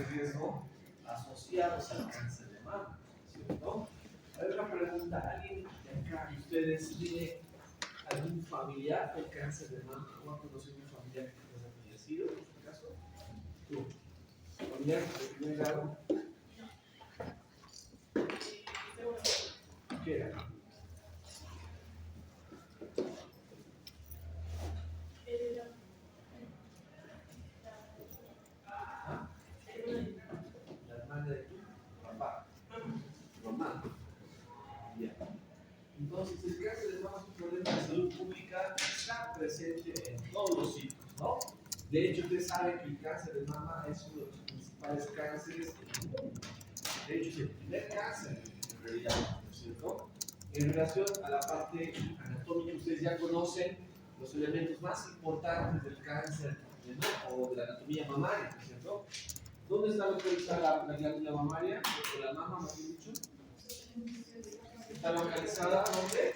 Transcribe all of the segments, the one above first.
de riesgo asociados al cáncer de mama, ¿cierto? Hay otra pregunta, ¿alguien de acá de ustedes tiene algún familiar con cáncer de mama o ha conocido un familiar que haya fallecido, en este caso? ¿Tú? ¿Familiar de primer grado? ¿Qué era? ¿Ah? La hermana de tu papá, tu mamá. Bien. Entonces, el cáncer de mama es un problema de salud pública que está presente en todos los sitios, ¿no? De hecho, ustedes saben que el cáncer de mama es uno de los principales cánceres en el mundo. De hecho, es el primer cáncer en realidad, ¿no es cierto? En relación a la parte anatómica, ustedes ya conocen los elementos más importantes del cáncer de mama o de la anatomía mamaria, ¿no es cierto? ¿Dónde está localizada la glándula mamaria? O la mama, más bien dicho. Está localizada ¿dónde?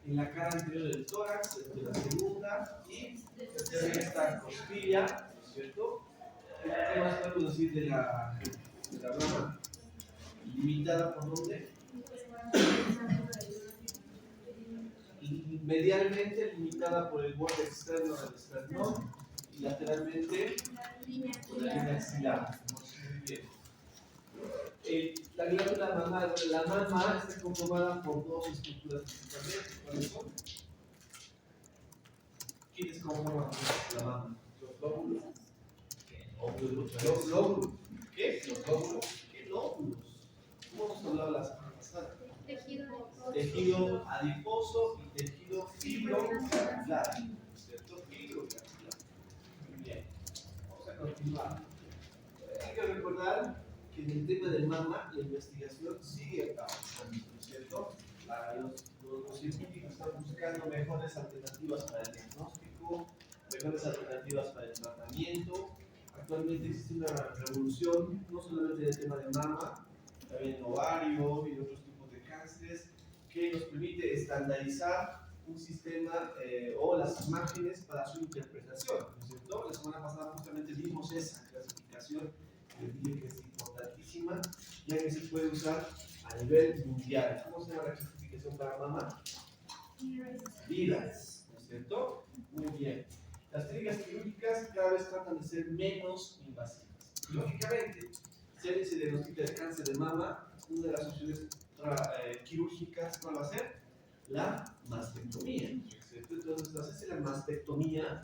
En la cara anterior del tórax, entre la segunda y tercera esta costilla, ¿no es cierto? ¿Qué más podemos decir de la mama? ¿Limitada por dónde? Medialmente limitada por el borde externo del esternón y lateralmente por la línea axilar. Muy bien. La glándula mamaria, la mama está conformada por dos estructuras principalmente. ¿Cuáles son? ¿Quiénes conforman la mama? Los lóbulos. Los lóbulos. ¿Qué? Los lóbulos. ¿Qué lóbulos? ¿Cómo hemos hablado la semana pasada? Tejido adiposo y tejido fibroglandular. ¿Cierto? Fibroglandular. Muy bien. Vamos a continuar. Hay que recordar que en el tema de mama la investigación sigue avanzando, ¿no es cierto? Los científicos están buscando mejores alternativas para el diagnóstico, mejores alternativas para el tratamiento. Actualmente existe una revolución, no solamente en el tema de mama, también en ovario y otros tipos de cánceres, que nos permite estandarizar un sistema o las imágenes para su interpretación, ¿no es cierto? La semana pasada justamente vimos esa clasificación que dije que es importantísima, ya que se puede usar a nivel mundial. ¿Cómo se llama la clasificación para mama? VIRAS, ¿no es cierto? Muy bien. Las técnicas quirúrgicas cada vez tratan de ser menos invasivas. Lógicamente, si alguien se diagnostica de cáncer de mama, una de las opciones quirúrgicas, ¿cuál va a ser? La mastectomía, ¿cierto? Entonces, hacerse la mastectomía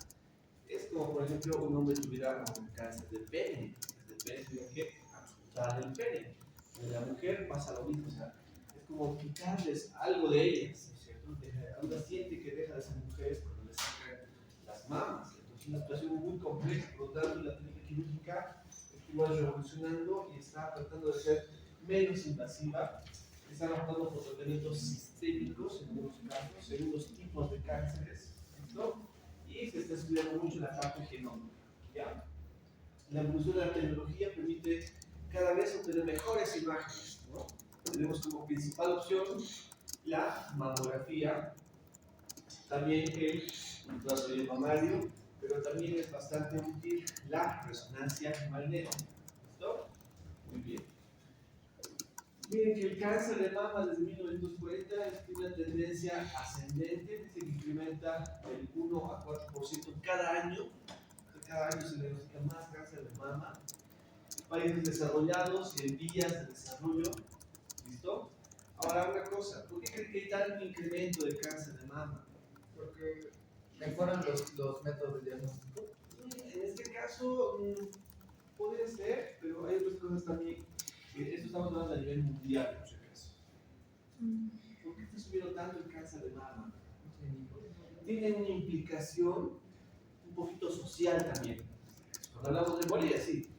es como, por ejemplo, un hombre tuviera cáncer de pene. El pene tiene que amputar el pene. En la mujer pasa lo mismo, o sea, es como quitarles algo de ellas, ¿no es cierto? Una siente que deja de ser mujeres cuando le sacan las mamas. Entonces, es una situación muy compleja, por lo tanto, la técnica quirúrgica está igual revolucionando y está tratando de ser menos invasiva. Están optando por tratamientos sistémicos en algunos casos, según los tipos de cánceres, ¿no? Y se está estudiando mucho la parte genómica, ¿ya? La evolución de la tecnología permite cada vez obtener mejores imágenes, ¿no? Tenemos como principal opción la mamografía, también el ultrasonido mamario, pero también es bastante útil la resonancia magnética. ¿Listo? Muy bien. Miren que el cáncer de mama desde 1940 tiene una tendencia ascendente, dice que incrementa del 1 a 4% cada año. Cada año se diagnostica más cáncer de mama. Países desarrollados y en vías de desarrollo. ¿Listo? Ahora una cosa, ¿por qué creen que hay tanto incremento de cáncer de mama? Porque mejoran los métodos de diagnóstico. En este caso, puede ser, pero hay otras cosas también. Esto estamos hablando a nivel mundial, en muchos casos. ¿Por qué está subiendo tanto el cáncer de mama? Tiene una implicación un poquito social también. Cuando hablamos de Bolivia, sí,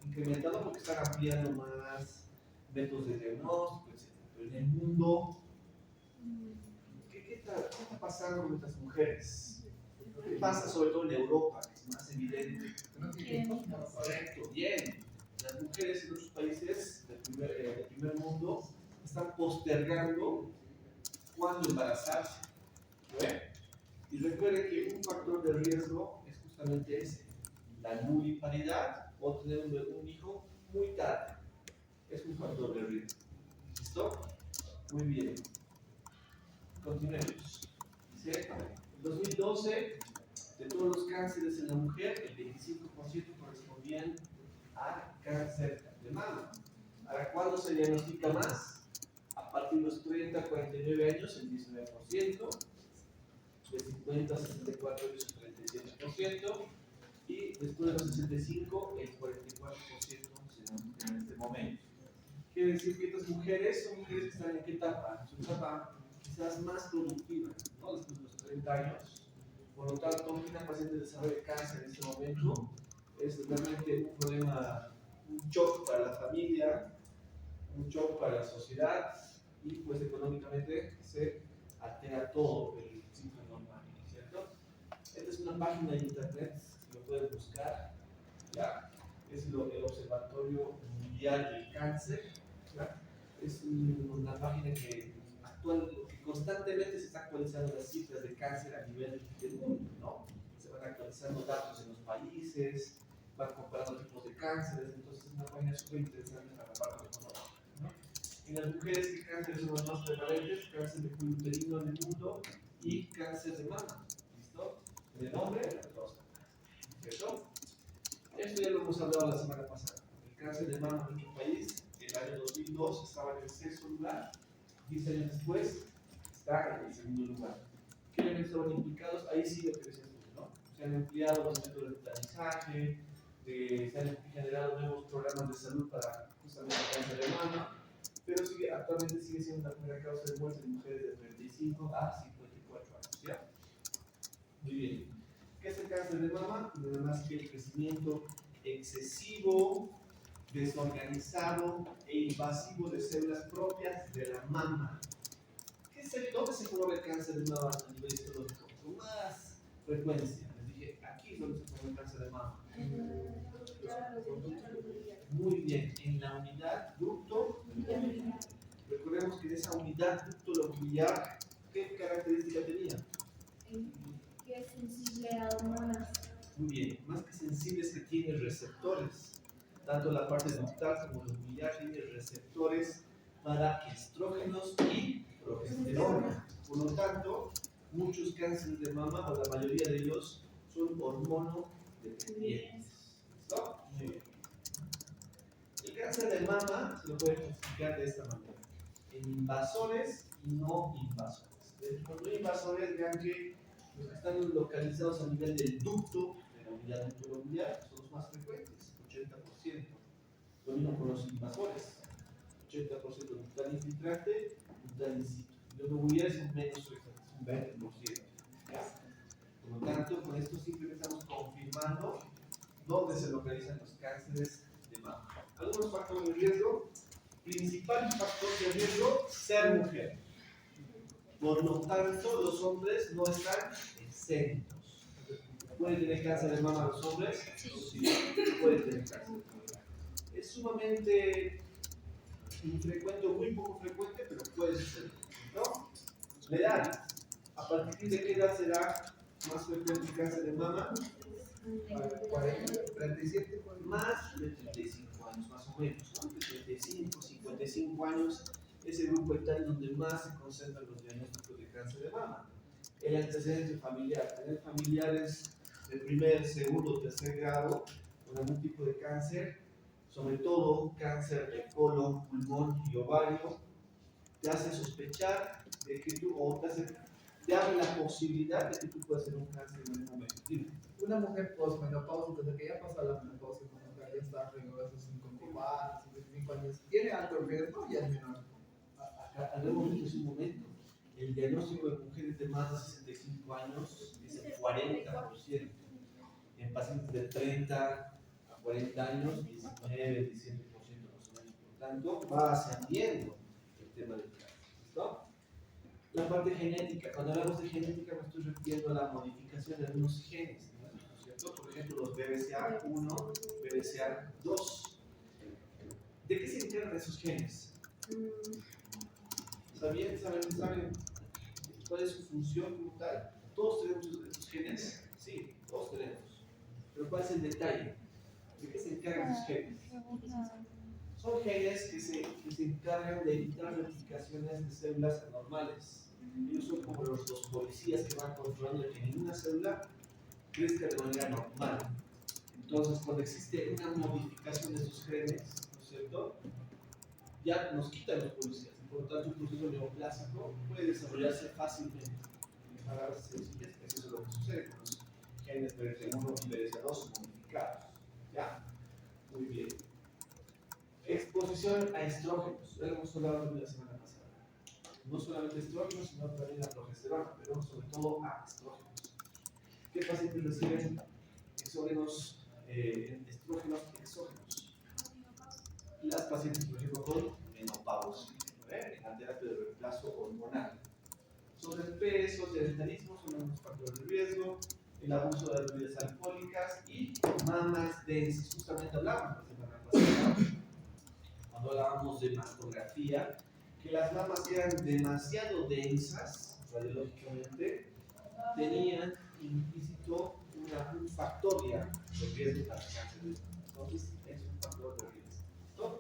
incrementado porque están ampliando más métodos de diagnóstico, etc. Pero en el mundo, ¿qué está pasando con nuestras mujeres? ¿Qué pasa sobre todo en Europa, que es más evidente? Correcto, bien. Las mujeres en otros países del primer mundo están postergando cuándo embarazarse. ¿Ve? Y recuerde que un factor de riesgo es justamente ese, la nulliparidad o tener un hijo muy tarde. Es un factor de riesgo. ¿Listo? Muy bien. Continuemos. Dice, en 2012, de todos los cánceres en la mujer, el 25% correspondían a cáncer de mama. Ahora, ¿cuándo se diagnostica más? A partir de los 30 a 49 años, el 19%, de 50 a 64 años, el 37%, y después de los 65, el 44% en este momento. Quiere decir que estas mujeres son mujeres que están en qué etapa? En su etapa quizás más productiva, ¿no? Después de los 30 años. Por lo tanto, una paciente desarrolla cáncer en este momento es realmente un problema, un shock para la familia, un shock para la sociedad y pues económicamente se altera todo el ciclo normal, ¿cierto? Esta es una página de internet que lo pueden buscar, ¿ya? Es el Observatorio Mundial del Cáncer, ¿ya? Es una página que constantemente se está actualizando las cifras de cáncer a nivel del mundo, ¿no? Se van actualizando datos en los países, van comparando tipos de cánceres, entonces es una página súper interesante para la parte económica, ¿no? En las mujeres, ¿qué cánceres son los más prevalentes? Cáncer de cuello uterino en el mundo y cáncer de mama, ¿listo? En el hombre, las dos, ¿cierto? Esto ya lo hemos hablado la semana pasada. El cáncer de mama en nuestro país, en el año 2002, estaba en el sexto lugar, 10 años después, está en el segundo lugar. ¿Qué elementos estaban implicados? Ahí sí lo que decías tú, ¿no? Se han empleado los métodos de tamizaje, se han generado nuevos programas de salud para justamente el cáncer de mama, pero actualmente sigue siendo la primera causa de muerte en mujeres de 35 a 54 años, ¿ya? Muy bien. ¿Qué es el cáncer de mama? Nada más que el crecimiento excesivo, desorganizado e invasivo de células propias de la mama. ¿Dónde se promueve el cáncer de mama a nivel histológico? Con más frecuencia. Les dije, aquí es donde se promueve el cáncer de mama. Muy bien, en la unidad ducto locular. Recordemos que en esa unidad ducto locular, ¿qué característica tenía? Que es sensible a hormonas. Muy bien, más que sensible es que tiene receptores. Tanto la parte ductal como locular tiene receptores para estrógenos y progesterona. Por lo tanto, muchos cánceres de mama, o la mayoría de ellos, son hormonodependientes. ¿Listo? Muy bien. El cáncer de mama se lo puede clasificar de esta manera: en invasores y no invasores. Cuando hay invasores, vean que los que están localizados a nivel del ducto, de la unidad ducto-locular, son los más frecuentes, 80%. Lo mismo con los invasores: 80% ductal infiltrante, ductal in situ. Y los lobulares son menos frecuentes, un 20%. ¿Ya? Por lo tanto, con esto simplemente estamos confirmando dónde se localizan los cánceres de mama. Algunos factores de riesgo. Principal factor de riesgo: ser mujer. Por lo tanto, los hombres no están exentos. ¿Pueden tener cáncer de mama los hombres? Sí, pueden tener cáncer de mama. Es sumamente infrecuente o muy poco frecuente, pero puede suceder, ¿no? La edad. ¿A partir de qué edad será más frecuente el cáncer de mama? 37, Más de 35 años, más o menos, ¿no? De 35, 55 años es el grupo etario donde más se concentran los diagnósticos de cáncer de mama. El antecedente familiar, tener familiares de primer, segundo, tercer grado con algún tipo de cáncer, sobre todo cáncer de colon, pulmón y ovario, te hace sospechar de que tú, o te abre la posibilidad de que tú puedas tener un cáncer en algún momento. Dime. una mujer postmenopausia, desde que ya pasa la menopausia, una mujer ya está alrededor de sus 54, 55 años, ¿tiene alto riesgo? Ya es menor. Habíamos visto hace un momento, el diagnóstico de mujeres de más de 65 años es el 40%. En pacientes de 30 a 40 años, 19, 17% más o menos. Por tanto, va ascendiendo el tema del cáncer. ¿Listo? La parte genética. Cuando hablamos de genética, me estoy refiriendo a la modificación de algunos genes, ¿no es cierto? Por ejemplo, los BRCA1, BRCA2. ¿De qué se encargan esos genes? ¿Saben cuál es su función como tal? ¿Todos tenemos esos genes? Sí, todos tenemos. Pero ¿cuál es el detalle? ¿De qué se encargan esos genes? Son genes que se encargan de evitar replicaciones de células anormales. Ellos son como los policías que van controlando que ninguna célula crezca de manera normal. Entonces, cuando existe una modificación de esos genes, ¿no es cierto? Ya nos quitan los policías. Por lo tanto, un proceso neoplásico puede desarrollarse fácilmente. En palabras sencillas, eso es lo que sucede con los genes BRCA1 y BRCA2 modificados. ¿Ya? Muy bien. Exposición a estrógenos. Ya lo hemos hablado la semana pasada. No solamente estrógenos, sino también a progesterona, pero sobre todo a estrógenos. ¿Qué pacientes reciben estrógenos exógenos? Las pacientes, por ejemplo, con menopausia, en la terapia de reemplazo hormonal. Sobrepeso, sedentarismo son unos factores de riesgo, el abuso de las bebidas alcohólicas y mamas densas. Justamente hablamos la semana pasada, cuando hablábamos de mastografía, que las mamas que eran demasiado densas, radiológicamente, tenían implícito un factor ya de riesgo para el cáncer de mama. Entonces, es un factor de riesgo, ¿no?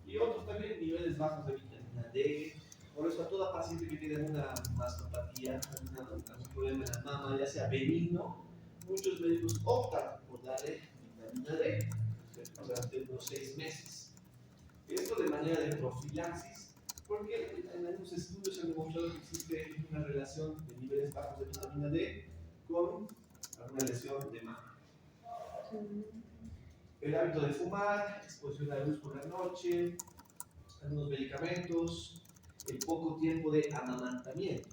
Y otros también, niveles bajos de vitamina D. Por eso, a toda paciente que tiene una mastopatía, un problema en la mama, ya sea benigno, muchos médicos optan por darle vitamina D durante unos 6 meses. Esto de manera de profilaxis, porque en algunos estudios se ha demostrado que existe una relación de niveles bajos de vitamina D con alguna lesión de mama. El hábito de fumar, exposición a la luz por la noche, algunos medicamentos, el poco tiempo de amamantamiento.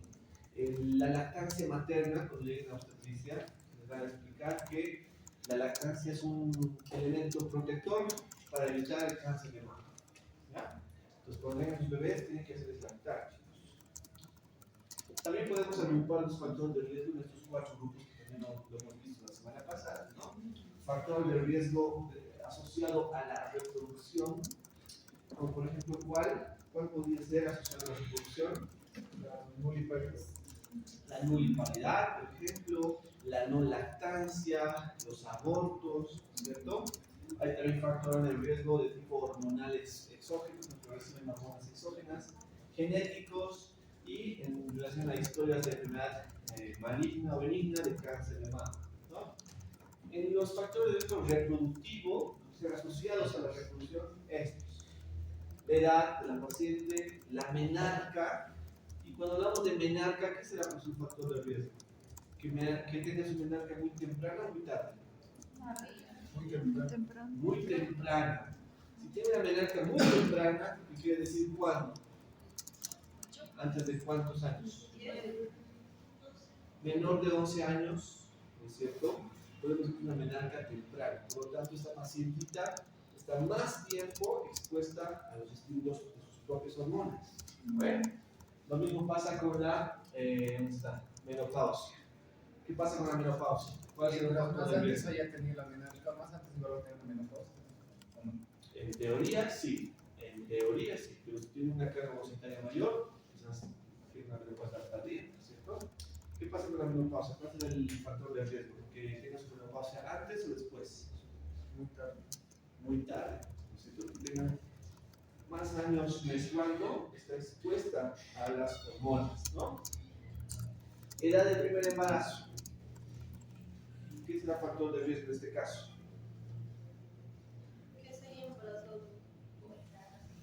La lactancia materna, cuando lleguen a la obstetricia, les van a explicar que la lactancia es un elemento protector para evitar el cáncer de mama. ¿Ya? Entonces, cuando vengan sus bebés, tienen que hacerles lactar, chicos. También podemos agrupar los factores de riesgo en estos 4 grupos que también lo hemos visto la semana pasada, ¿no? Factor de riesgo asociado a la reproducción, como por ejemplo, ¿cuál podría ser asociado a la reproducción? La nuliparidad. La nuliparidad, por ejemplo, la no lactancia, los abortos, ¿cierto? Hay también factores de riesgo de tipo hormonales exógenos, que reciben hormonas exógenas, genéticos y en relación a historias de enfermedad maligna o benigna de cáncer de mama, ¿no? En los factores de riesgo reproductivo, asociados a la reproducción, estos: la edad de la paciente, la menarca. Y cuando hablamos de menarca, ¿qué será pues un factor de riesgo? Que tenga su menarca muy temprana o muy tarde. Muy temprano. Muy temprana. Si tiene una menarca muy temprana, ¿qué quiere decir cuándo? ¿Antes de cuántos años? Menor de 11 años, ¿no es cierto? Podemos decir una menarca temprana. Por lo tanto, esta pacientita está más tiempo expuesta a los estímulos de sus propias hormonas. Bueno, lo mismo pasa con la menopausia. ¿Qué pasa con la menopausia? ¿Cuál es el Más factor de antes riesgo? ya tenía la menarca, más antes iba a tener la menopausia. ¿O no? En teoría sí, pero si tiene una carga ovocitaria mayor, quizás tiene una menopausia tardía, ¿cierto? ¿Qué pasa con la menopausia? ¿Cuál es el factor de riesgo? ¿Que tenga su menopausia antes o después? Muy tarde. Muy tarde, ¿cierto? Que tenga más años menstruando, está expuesta a las hormonas, ¿no? Edad del primer embarazo. ¿Qué será factor de riesgo en este caso? ¿Qué sería embarazo?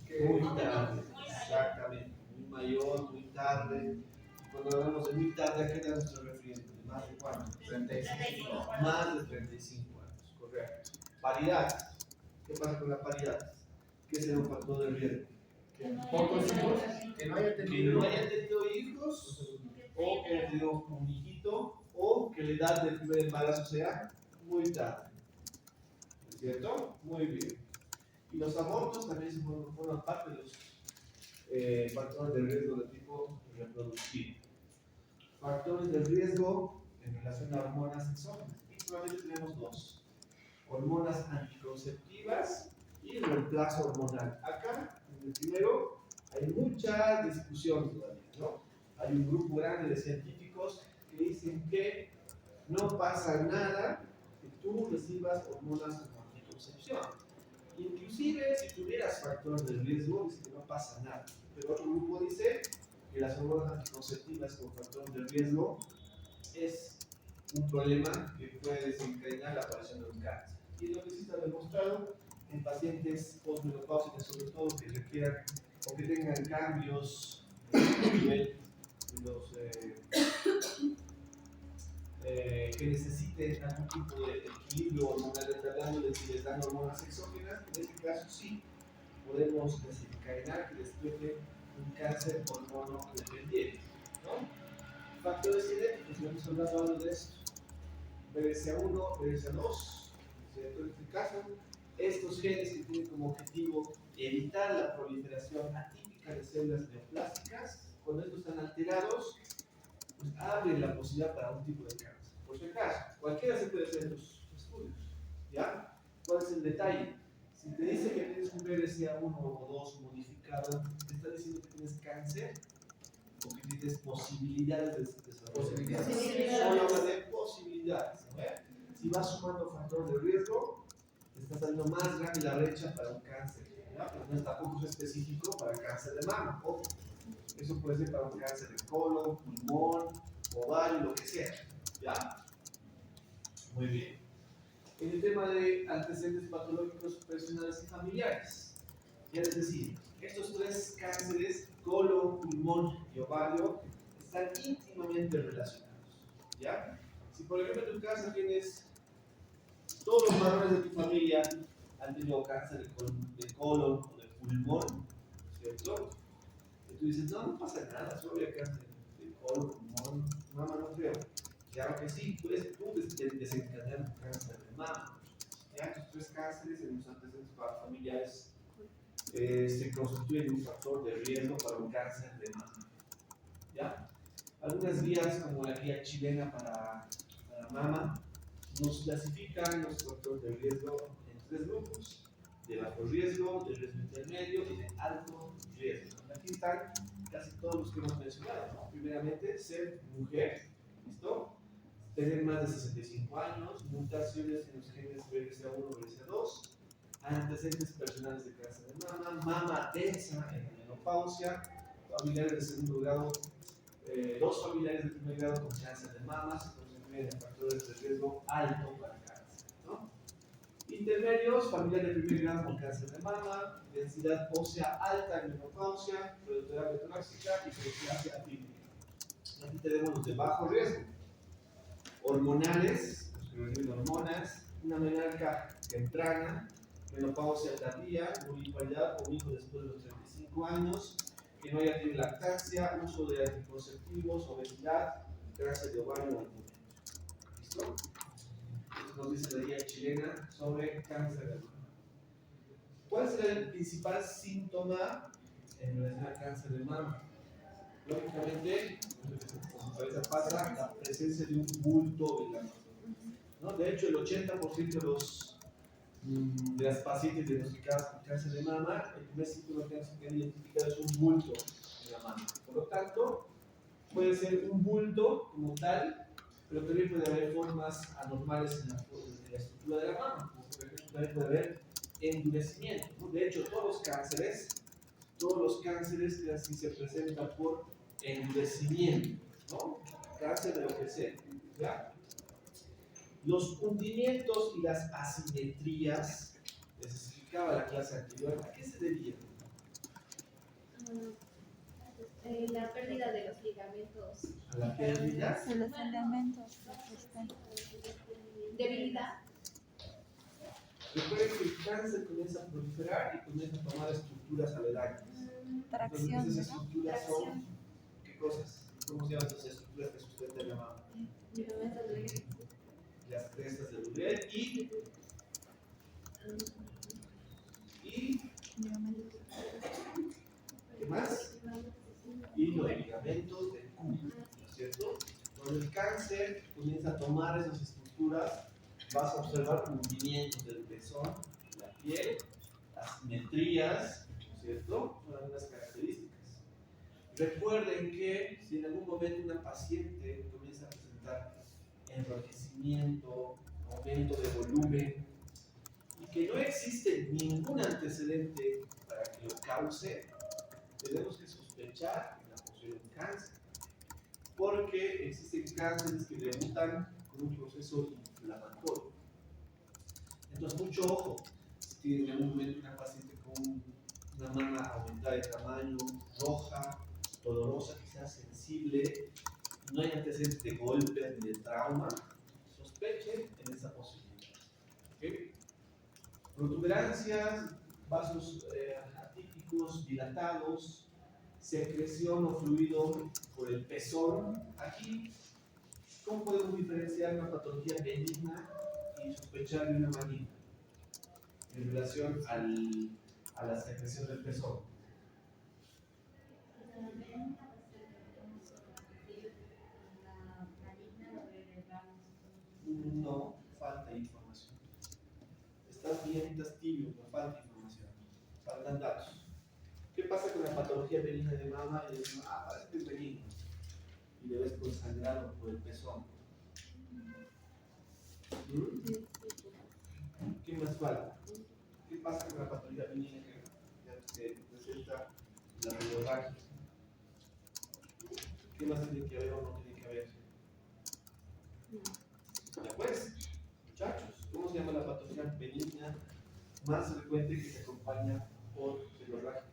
Muy tarde, exactamente. Muy mayor, muy tarde. Cuando hablamos de muy tarde, ¿a qué edad nos estamos refiriendo? ¿De más de cuánto? 35. Más de 35 años, correcto. Paridad. ¿Qué pasa con la paridad? ¿Qué será un factor de riesgo? Pocos hijos. Que no haya Que tenido. no hayan tenido hijos, o que haya tenido un hijito, o que la edad del primer embarazo sea muy tarde. ¿Es cierto? Muy bien. Y los abortos también forman parte de los factores de riesgo de tipo reproductivo. Factores de riesgo en relación a hormonas exógenas. Y solamente tenemos 2: hormonas anticonceptivas y el reemplazo hormonal. Acá, en el primero, hay mucha discusión todavía, ¿no? Hay un grupo grande de científicos que dicen que no pasa nada, que tú recibas hormonas como anticoncepción. Inclusive si tuvieras factor de riesgo, dice que no pasa nada. Pero otro grupo dice que las hormonas anticonceptivas con factor de riesgo es un problema que puede desencadenar la aparición de un cáncer. Y lo que sí está demostrado en pacientes postmenopáusicos, sobre todo que requieran o que tengan cambios a nivel de los que necesiten algún tipo de equilibrio hormonal, tratándoles si les dan hormonas exógenas, en este caso sí podemos desencadenar que despierte un cáncer hormonodependiente, ¿no? Factores genéticos, ya hemos hablado algo de esto. BRCA1, BRCA2, ¿cierto? En este caso, estos genes que tienen como objetivo evitar la proliferación atípica de células neoplásticas, cuando estos están alterados, pues abren la posibilidad para un tipo de cáncer. Por si acaso, cualquiera se puede hacer los estudios, ¿ya? ¿Cuál es el detalle? Si te dice que tienes un BRCA1 o 2 modificado, te está diciendo que tienes cáncer o que tienes posibilidades de desarrollo. Posibilidades. Solo habla de posibilidades, ¿no? Si vas sumando factor de riesgo, te está saliendo más grande la brecha para un cáncer, ¿ya? Pero no es tampoco específico para el cáncer de mama, ojo. Eso puede ser para un cáncer de colon, pulmón, ovario, lo que sea, ¿ya? Muy bien. En el tema de antecedentes patológicos personales y familiares, ya les decía, estos tres cánceres, colon, pulmón y ovario, están íntimamente relacionados, ¿ya? Si por ejemplo en tu casa tienes todos los varones de tu familia han tenido cáncer de colon o de pulmón, ¿cierto? Y tú dices, no, no pasa nada, solo había cáncer de colon, pulmón, mama, no creo. Claro que sí, puedes tú desencadenar un cáncer de mama. Ya, estos tres cánceres en los antecedentes familiares se constituyen un factor de riesgo para un cáncer de mama. ¿Ya? Algunas guías, como la guía chilena para mama, nos clasifican los factores de riesgo en tres grupos: de bajo riesgo, de riesgo intermedio y de alto riesgo. Aquí están casi todos los que hemos mencionado, ¿no? Primeramente, ser mujer, ¿listo? Tener más de 65 años, mutaciones en los genes BRCA1 o BRCA2, antecedentes personales de cáncer de mama, mama densa en la menopausia, familiares de segundo grado, dos familiares de primer grado con cáncer de mama, se constituyen en factores de riesgo alto para cáncer, ¿no? Intermedios, familiares de primer grado con cáncer de mama, densidad ósea alta en menopausia, radioterapia torácica y preeclampsia afílica. Aquí tenemos los de bajo riesgo. Hormonales, los que reciben hormonas, una menarca temprana, menopausia tardía, municipalidad o hijo después de los 35 años, que no haya tenido lactancia, uso de anticonceptivos, obesidad, cáncer de ovario o algún. ¿Listo? Esto nos dice la guía chilena sobre cáncer de mama. ¿Cuál será el principal síntoma en relación al cáncer de mama? Lógicamente, con su cabeza pasa la presencia de un bulto en la mama, ¿no? De hecho, el 80% de las pacientes diagnosticadas con cáncer de mama, el primer síntoma que han identificado es un bulto en la mama. Por lo tanto, puede ser un bulto como tal, pero también puede haber formas anormales en la estructura de la mama, como por ejemplo también puede haber endurecimiento, ¿no? De hecho, todos los cánceres casi se presentan por endurecimiento, ¿no? Cáncer de lo que sea, ¿ya? Los hundimientos y las asimetrías, les explicaba la clase anterior, ¿a qué se debían? La pérdida de los ligamentos. A la pérdida. De los elementos. Debilidad. Recuerden que el cáncer comienza a proliferar y comienza a tomar estructuras aledañas. Tracción, Entonces, esas ¿no? estructuras son, Tracción. ¿qué cosas? ¿Cómo se llaman esas estructuras que sustentan la mama? Ligamentos de Las crestas de Duret y ¿qué más? Y los ligamentos de Q, ¿no es cierto? Cuando el cáncer comienza a tomar esas estructuras, vas a observar hundimientos del pezón, la piel, asimetrías, ¿no es cierto? Son algunas características. Recuerden que si en algún momento una paciente comienza a presentar enrojecimiento, aumento de volumen, y que no existe ningún antecedente para que lo cause, tenemos que sospechar la posibilidad de un cáncer, porque existen cánceres que debutan con un proceso inflamatorio. Entonces, mucho ojo, si tienen en algún momento una paciente con una mama aumentada de tamaño, roja, dolorosa, que sea sensible, no hay antecedentes de golpes ni de trauma, sospechen en esa posibilidad. ¿Okay? Protuberancias, vasos atípicos, dilatados, secreción o fluido por el pezón. Aquí, ¿cómo podemos diferenciar una patología benigna y sospechar de una maligna en relación a la secreción del pezón? No, falta información. Estás bien, estás tibio, no falta información. Faltan datos. ¿Qué pasa con la patología benigna de mama? Y decimos, parece que es benigno. Y le ves con sangrado por el pezón. ¿Qué más falta? ¿Qué pasa con la patología benigna que presenta la radiografía? ¿Qué más tiene que haber o no tiene que haber? Ya pues, muchachos, ¿cómo se llama la patología benigna más frecuente que se acompaña por radiografía?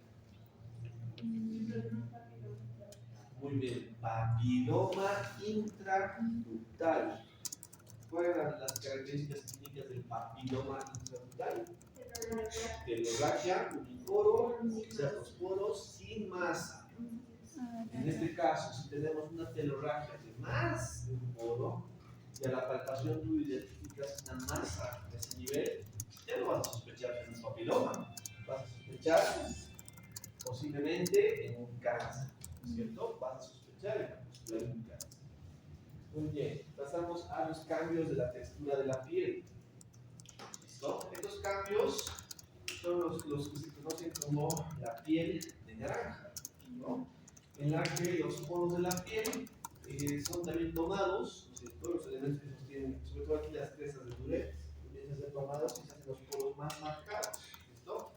Muy bien, papiloma intraductal. ¿Cuáles eran las características clínicas del papiloma intraductal? Telorragia, uniporo, ciertos poros sin masa. En este caso, si tenemos una telorragia de más de un poro y a la palpación tú identificas una masa de ese nivel, ya no vas a sospechar que es un papiloma, vas a sospechar posiblemente en un cáncer, ¿no es cierto? Vas a sospechar en la posibilidad de un cáncer. Muy bien, pasamos a los cambios de la textura de la piel. ¿Listo? Estos cambios son los que se conocen como la piel de naranja, ¿no? En la que los poros de la piel son también tomados, ¿no es cierto? Los elementos que sostienen, sobre todo aquí las crestas de Tourette, comienzan a ser tomados y se hacen los poros más marcados, ¿listo?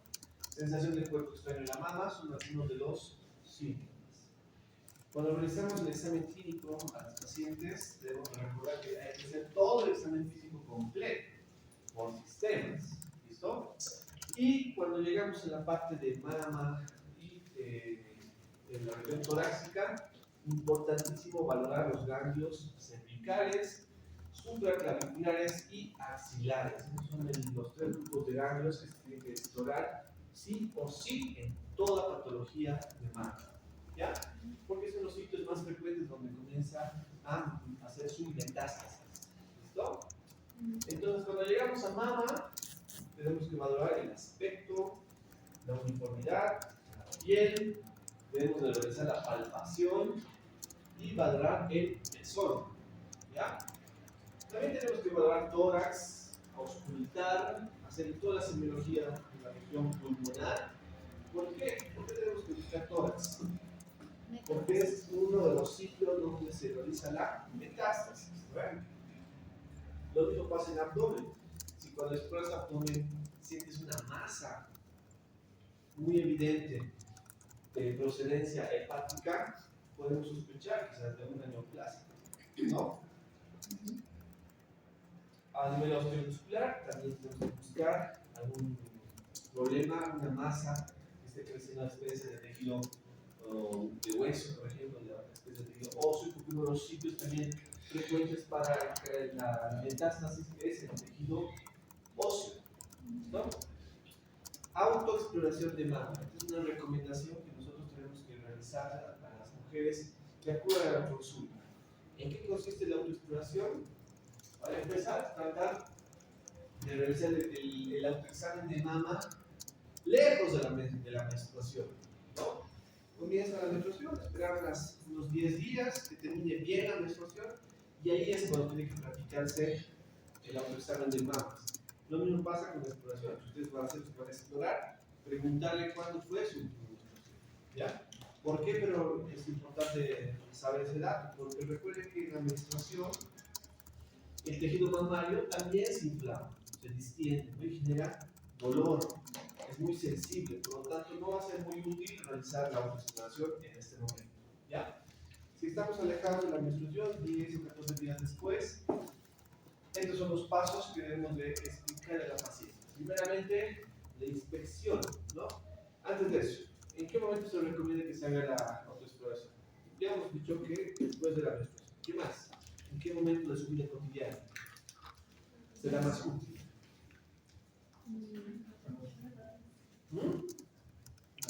Sensación de cuerpo extraño en la mama son algunos de los síntomas. Cuando realizamos el examen clínico a los pacientes, debemos recordar que hay que hacer todo el examen físico completo, por sistemas, ¿listo? Y cuando llegamos a la parte de mama y en la región torácica, importantísimo valorar los ganglios cervicales, supraclaviculares y axilares. Esos son los tres grupos de ganglios que se tienen que explorar sí o sí en toda patología de mama, ¿ya? Porque son los sitios más frecuentes donde comienza a hacer su metástasis, ¿listo? Entonces, cuando llegamos a mama, tenemos que valorar el aspecto, la uniformidad, la piel, debemos de realizar la palpación y valorar el pezón, ¿ya? También tenemos que valorar tórax, auscultar, hacer toda la semiología de la región pulmonar. ¿Por qué? ¿Por qué tenemos que buscar tórax? Porque es uno de los sitios donde se realiza la metástasis, ¿verdad? Lo mismo pasa en abdomen. Si cuando exploras abdomen sientes una masa muy evidente de procedencia hepática, podemos sospechar quizás de una neoplasia, ¿no? A nivel osteomuscular también tenemos que buscar algún problema, una masa que esté creciendo a especie de tejido de hueso, por ejemplo, de la especie de tejido óseo, porque uno de los sitios también frecuentes para la metástasis es el tejido óseo, ¿no? Autoexploración de mama. Esta es una recomendación que nosotros tenemos que realizar a las mujeres que acudan a la consulta. ¿En qué consiste la autoexploración? Para empezar, tratar de realizar el autoexamen de mama lejos de la menstruación, ¿no? Comienza la menstruación, esperar unos 10 días que termine bien la menstruación y ahí es cuando tiene que practicarse el autoexamen de mamas. Lo mismo pasa con la exploración. Ustedes van a explorar, preguntarle cuándo fue su menstruación, ¿ya? ¿Por qué? Pero es importante saber ese dato, porque recuerden que en la menstruación el tejido mamario también se inflama, se distiende, ¿no? Y genera dolor. Es muy sensible, por lo tanto no va a ser muy útil realizar la autoexploración en este momento. ¿Ya? Si estamos alejados de la menstruación 10 o 14 días después, estos son los pasos que debemos de explicar a la paciente. Primeramente, la inspección, ¿no? Antes de eso, ¿en qué momento se recomienda que se haga la autoexploración? Ya hemos dicho que después de la menstruación. ¿Qué más? ¿En qué momento de su vida cotidiana será más útil?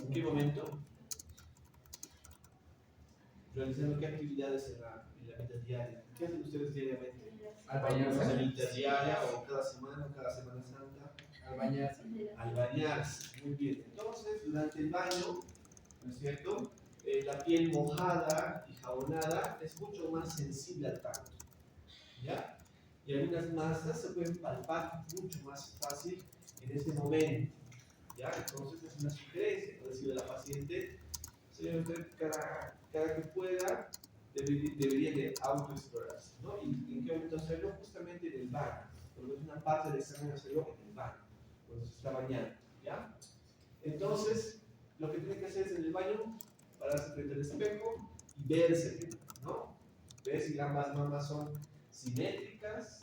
¿En qué momento? Realizando qué actividades en la vida diaria. ¿Qué hacen ustedes diariamente? Al ¿En la bañarse. vida diaria o cada semana o cada Semana Santa? Al bañarse. Al bañarse. Muy bien. Entonces, durante el baño, ¿no es cierto? La piel mojada y jabonada es mucho más sensible al tacto. ¿Ya? Y algunas masas se pueden palpar mucho más fácil en ese momento. ¿Ya? Entonces es una sugerencia, por decirle a la paciente, señor, usted cada que pueda debería de autoexplorarse, ¿no? ¿Y en qué momento hacerlo? Justamente en el baño, porque es una parte del examen hacerlo en el baño, cuando se está bañando, ¿ya? Entonces, lo que tiene que hacer es en el baño, pararse frente al espejo y verse bien, ¿no? Ver si ambas mamas son simétricas,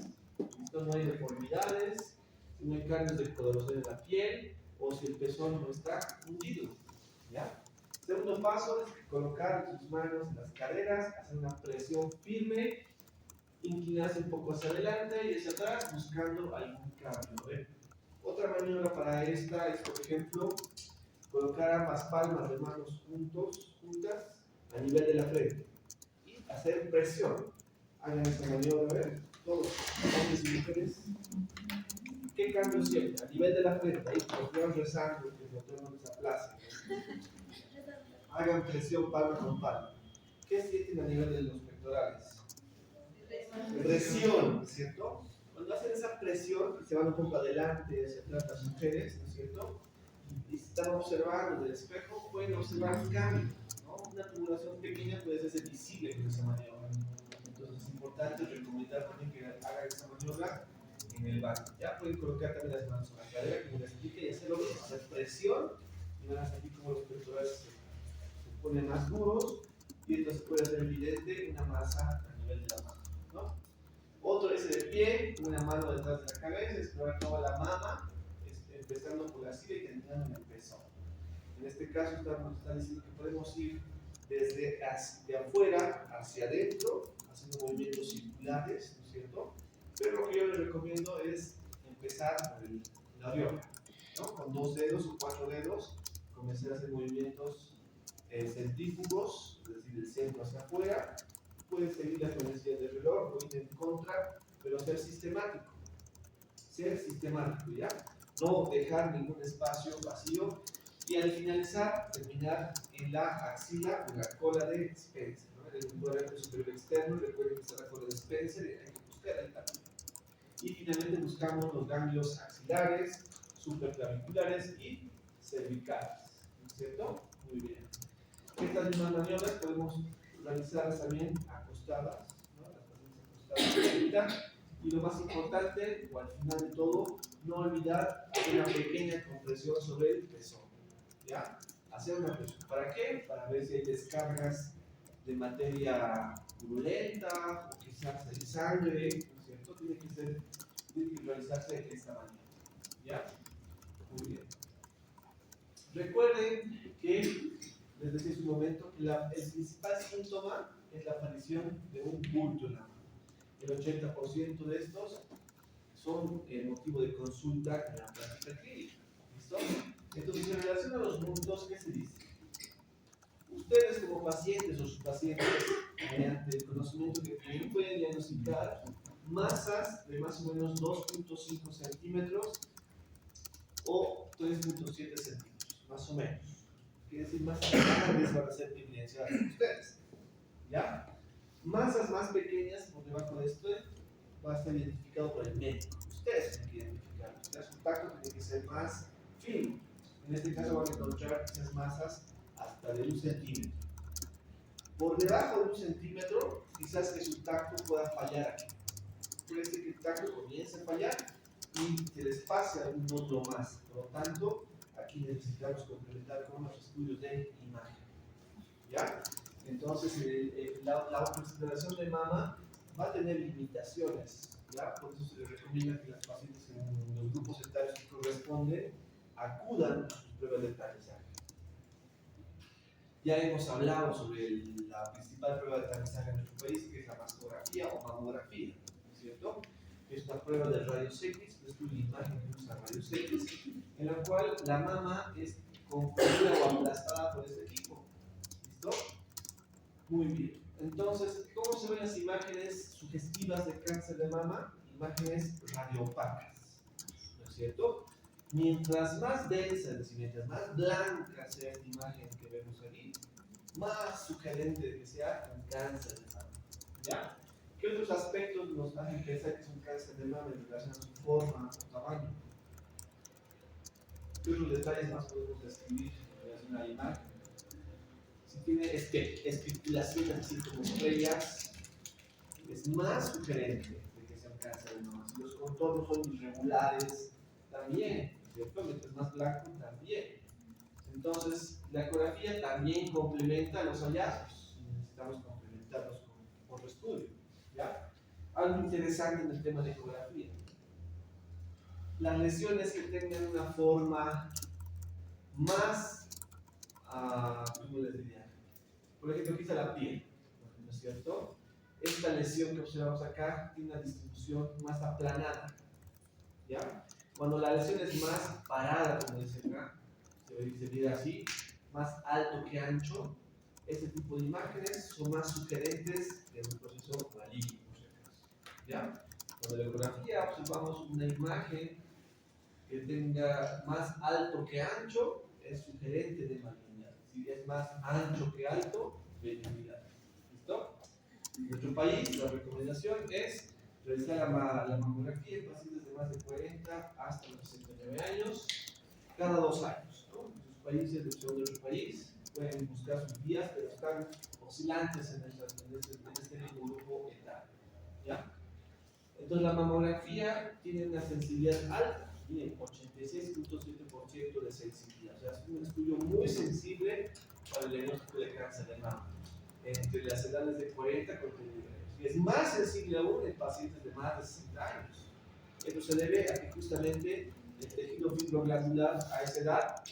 ¿listo? No hay deformidades, si no hay cambios de coloración en la piel, o si el pezón no está hundido, ¿ya? Segundo paso es colocar sus manos en las caderas, hacer una presión firme, inclinarse un poco hacia adelante y hacia atrás buscando algún cambio. ¿Ven? Otra maniobra para esta es, por ejemplo, colocar ambas palmas de manos juntas a nivel de la frente y hacer presión. Hagan esta maniobra, ¿ven? Todos, hombres y mujeres. ¿Qué cambio siempre? A nivel de la frente, ahí los vean rezando, que el doctor no les aplace. Hagan presión palma con palma. ¿Qué sienten a nivel de los pectorales? Presión, ¿cierto? Cuando hacen esa presión, se van un poco adelante, hacia atrás las mujeres, ¿no es cierto? Y si están observando en el espejo, pueden observar un cambio, ¿no? Una tubulación pequeña puede ser visible con esa maniobra. Entonces es importante recomendar también que hagan esa maniobra en el baño. Ya pueden colocar también las manos en la cadera, como les expliqué, y hacer lo mismo, hacer presión, y van a sentir como los pectorales se ponen más duros, y entonces puede ser evidente una masa a nivel de la mano, ¿no? Otro es el pie, una mano detrás de la cabeza, explorar toda la mama, empezando por la silla y terminando en el pezón. En este caso está diciendo que podemos ir desde de afuera hacia adentro, haciendo movimientos circulares, ¿no es cierto? Pero lo que yo les recomiendo es empezar con la areola, ¿no? Con 2 dedos o 4 dedos, comenzar a hacer movimientos centrífugos, es decir, del centro hacia afuera. Pueden seguir las tendencias del reloj, no ir en contra, pero ser sistemático. Ser sistemático, ¿ya? No dejar ningún espacio vacío. Y al finalizar, terminar en la axila o la cola de Spencer, ¿no? En el cuadrante superior externo, recuerden que está la cola de Spencer, hay que buscar ahí también. Y finalmente buscamos los ganglios axilares, supraclaviculares y cervicales, ¿no es cierto? Muy bien. Estas mismas maniobras podemos realizarlas también acostadas, ¿no? Las pacientes acostadas. Y lo más importante, o al final de todo, no olvidar hacer una pequeña compresión sobre el pezón, ¿ya? Hacer una presión. ¿Para qué? Para ver si hay descargas de materia purulenta o quizás de sangre, ¿no es cierto? Tiene que realizarse de esta manera, ¿ya? Muy bien. Recuerden que, les decía hace un momento, que el principal síntoma es la aparición de un bulto en la mano. El 80% de estos son motivo de consulta en la práctica clínica. ¿Listo? Entonces, en relación a los bultos, ¿qué se dice? Ustedes como pacientes o sus pacientes, mediante el conocimiento que tienen, pueden diagnosticar masas de más o menos 2.5 centímetros o 3.7 centímetros, más o menos. Quiere decir, masas grandes van a ser evidenciadas por ustedes. ¿Ya? Masas más pequeñas por debajo de esto va a estar identificado por el médico. Ustedes tienen que identificarlo. Su tacto tiene que ser más fino. En este caso van a encontrar esas masas hasta de 1 centímetro. Por debajo de 1 centímetro, quizás que su tacto pueda fallar aquí. puede ser que el tacto comience a fallar y se les pase algún nódulo más. Por lo tanto, aquí necesitamos complementar con los estudios de imagen. ¿Ya? Entonces, la autoexploración de mama va a tener limitaciones. ¿Ya? Por eso se les recomienda que las pacientes en los grupos etarios que corresponden acudan a sus pruebas de tamizaje. Ya hemos hablado sobre la principal prueba de tamizaje en nuestro país, que es la mastografía o mamografía, ¿no es cierto? Es una prueba de rayos X, es una imagen que usa rayos X, en la cual la mama es confundida o aplastada por este equipo. ¿Listo? Muy bien. Entonces, ¿cómo se ven las imágenes sugestivas de cáncer de mama? Imágenes radioopacas, ¿no es cierto? Mientras más densa, es decir, mientras más blanca sea esta imagen que vemos aquí, más sugerente que sea un cáncer de mama. ¿Ya? ¿Qué otros aspectos nos hacen pensar que es un cáncer de mama en relación a su forma o tamaño? ¿Qué otros detalles más podemos describir en relación a la imagen? Si tiene escripturaciones así como estrellas, es más sugerente de que sea un cáncer de mama. Si los contornos son irregulares, también, ¿cierto? Mientras más blanco, también. Entonces, la ecografía también complementa los hallazgos. Necesitamos complementarlos con otro estudio. ¿Ya? Algo interesante en el tema de ecografía. Las lesiones que tengan una forma más, ¿cómo les diría? Por ejemplo, aquí está la piel, ¿no es cierto? Esta lesión que observamos acá tiene una distribución más aplanada. ¿Ya? Cuando la lesión es más parada, como dice acá, se mira así, más alto que ancho, este tipo de imágenes son más sugerentes de un proceso maligno, por si acaso. ¿Ya? Cuando en la ecografía observamos una imagen que tenga más alto que ancho, es sugerente de malignidad. Si es más ancho que alto, benignidad. ¿Listo? En nuestro país, la recomendación es realizar la mamografía en pacientes de más de 40 hasta los 69 años, cada 2 años. ¿No? En sus países, de nuestro país, pueden buscar sus días, pero están oscilantes en este mismo grupo etario. ¿Ya? Entonces, la mamografía tiene una sensibilidad alta, tiene 86.7% de sensibilidad. O sea, es un estudio muy sensible para el diagnóstico de cáncer de mama entre las edades de 40 y 49 años. Y es más sensible aún en pacientes de más de 60 años. Esto se debe a que justamente el tejido fibroglandular a esa edad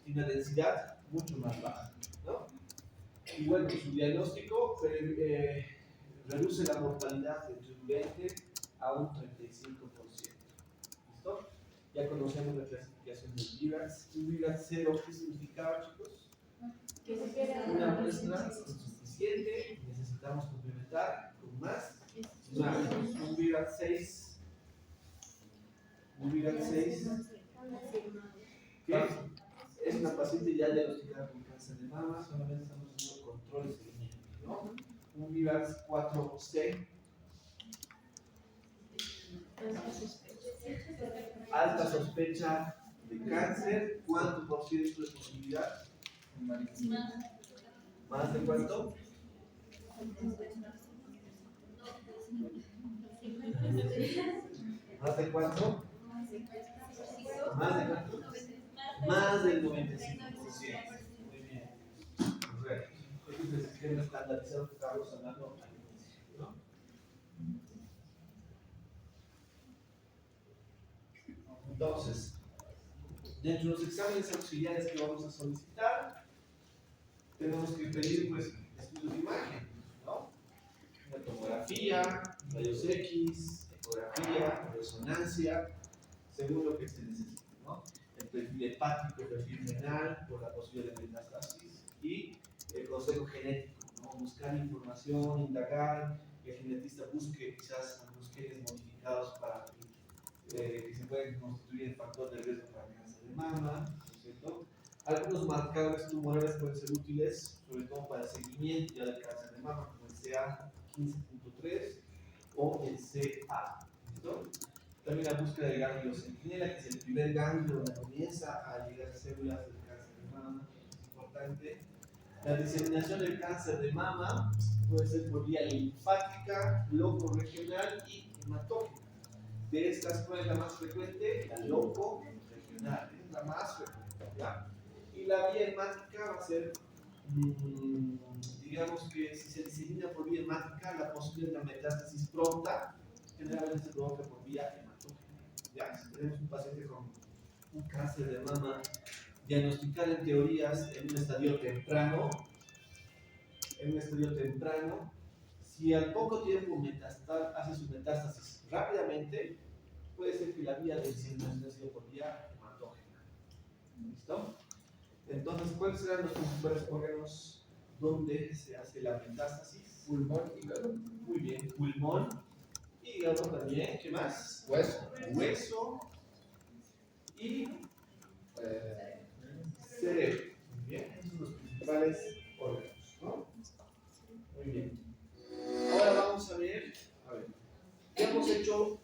tiene una densidad mucho más baja, ¿no? Y bueno, su diagnóstico reduce la mortalidad entre un 20 a un 35%. ¿Listo? Ya conocemos la clasificación del VIRAX. Un VIRAX 0, ¿qué significaba, chicos? Una muestra suficiente, necesitamos complementar con más imágenes. Un VIRAX 6. Un VIRAX 6. ¿Qué? Es una paciente ya diagnosticada con cáncer de mama, solamente estamos haciendo control y seguimiento, ¿no? Un VIRAX 4C. Alta sospecha de cáncer. ¿Cuánto por ciento de posibilidad? ¿Más de cuánto? ¿Más de cuánto? ¿Más de cuánto? Más del 95%. Muy bien. Correcto. Este es el sistema estandarizado que estábamos hablando al inicio, ¿no? Entonces, dentro de los exámenes auxiliares que vamos a solicitar, tenemos que pedir pues estudios de imagen, ¿no? Una tomografía, rayos X, ecografía, resonancia, según lo que se necesite, ¿no? El perfil hepático, el perfil renal, por la posibilidad de metastasis y el consejo genético, ¿no? Buscar información, indagar, que el genetista busque quizás algunos genes modificados para que se pueden constituir el factor de riesgo para el cáncer de mama, ¿no es cierto? Algunos marcadores tumorales pueden ser útiles, sobre todo para el seguimiento ya del cáncer de mama, como el CA15.3 o el CA. ¿Listo? También la búsqueda del ganglio centinela, que es el primer ganglio donde comienza a llegar células del cáncer de mama, es importante. La diseminación del cáncer de mama puede ser por vía linfática, locorregional y hematógena. De estas, ¿cuál es la más frecuente? La loco-regional, es la más frecuente, ¿ya? Y la vía hemática va a ser, digamos que si se disemina por vía hemática, la posibilidad de una metástasis pronta generalmente se provoca por vía hematógena, ¿ya? Si tenemos un paciente con un cáncer de mama, diagnosticar en teorías en un estadio temprano, si al poco tiempo hace su metástasis rápidamente, puede ser que la vía de diseminación ha sido por vía hematógena. ¿Listo? Entonces, ¿cuáles serán los principales órganos donde se hace la metástasis? Pulmón, hígado, Muy bien, pulmón, hígado también, ¿qué más? hueso, Hueso y cerebro. Muy bien, esos son los principales órganos, ¿no? Muy bien. Ahora vamos a ver, ya hemos hecho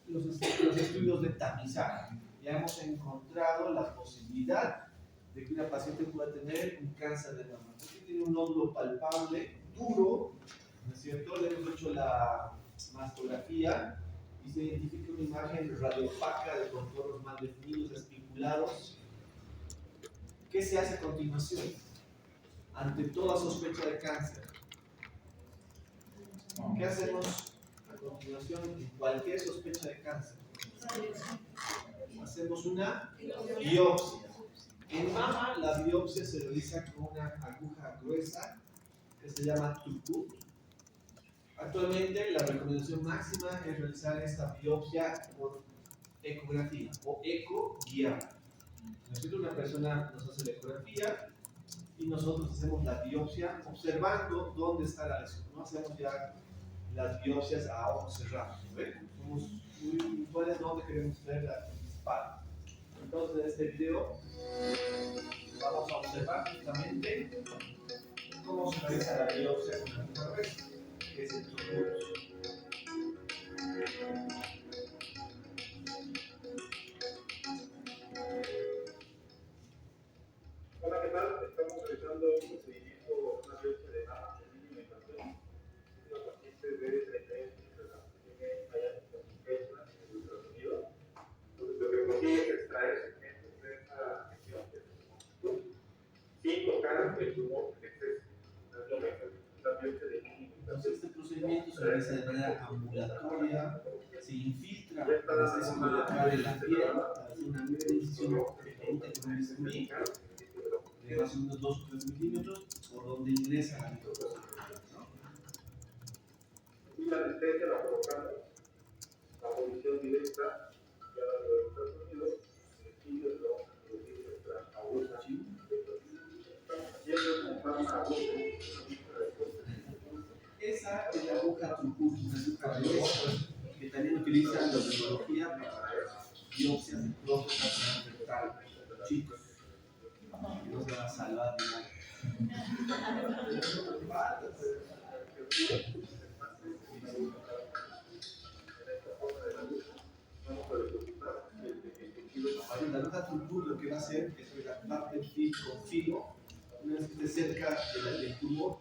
los estudios de tamizaje. Ya hemos encontrado la posibilidad de que una paciente pueda tener un cáncer de mama. Porque tiene un nódulo palpable, duro, ¿no es cierto? Le hemos hecho la mastografía y se identifica una imagen radiopaca de contornos mal definidos, estimulados. ¿Qué se hace a continuación? Ante toda sospecha de cáncer. ¿Qué hacemos a continuación en cualquier sospecha de cáncer? Hacemos una biopsia. En mama, la biopsia se realiza con una aguja gruesa que se llama Turku. Actualmente, la recomendación máxima es realizar esta biopsia por ecografía o eco guiada. Nosotros, una persona nos hace la ecografía y nosotros hacemos la biopsia observando dónde está la lesión. No hacemos ya las biopsias a ojos cerrados. ¿Ven? Somos muy puntuales donde queremos ver la disparo. Entonces, en este video vamos a observar justamente cómo se realiza la biopsia con la aguja gruesa, que es el Turku. Hola, ¿qué tal? Estamos realizando un procedimiento, una biopsia de mama de mínima invasión. Una paciente de 30 años de edad que tiene hallazgos con sospecha en el ultrasonido. Entonces, lo que consigue es extraer segmentos de esta región, que es el pulmón, sin tocar el tumor en exceso. Es lo mejor. La biopsia de mínima invasión. Entonces, este procedimiento se realiza de manera ambulatoria, se infiltra anestésico local en la piel, hace una incisión pequeñita con un bisturí, de más o menos 2 o 3 milímetros, por donde ingresa la microposición, ¿no? Y la anestesia la colocamos a posición directa, ya la del ultrasonido, el estudio lo introducimos nuestra aguja. Estamos haciendo una aguja. Esa es la aguja Turku, una aguja gruesa, que también utilizan la neurología para biopsias de próstata rectal, chicos. No se va a salvar de nada. La aguja Turku lo que va a hacer es que la parte con filo, una vez que esté cerca del tumor,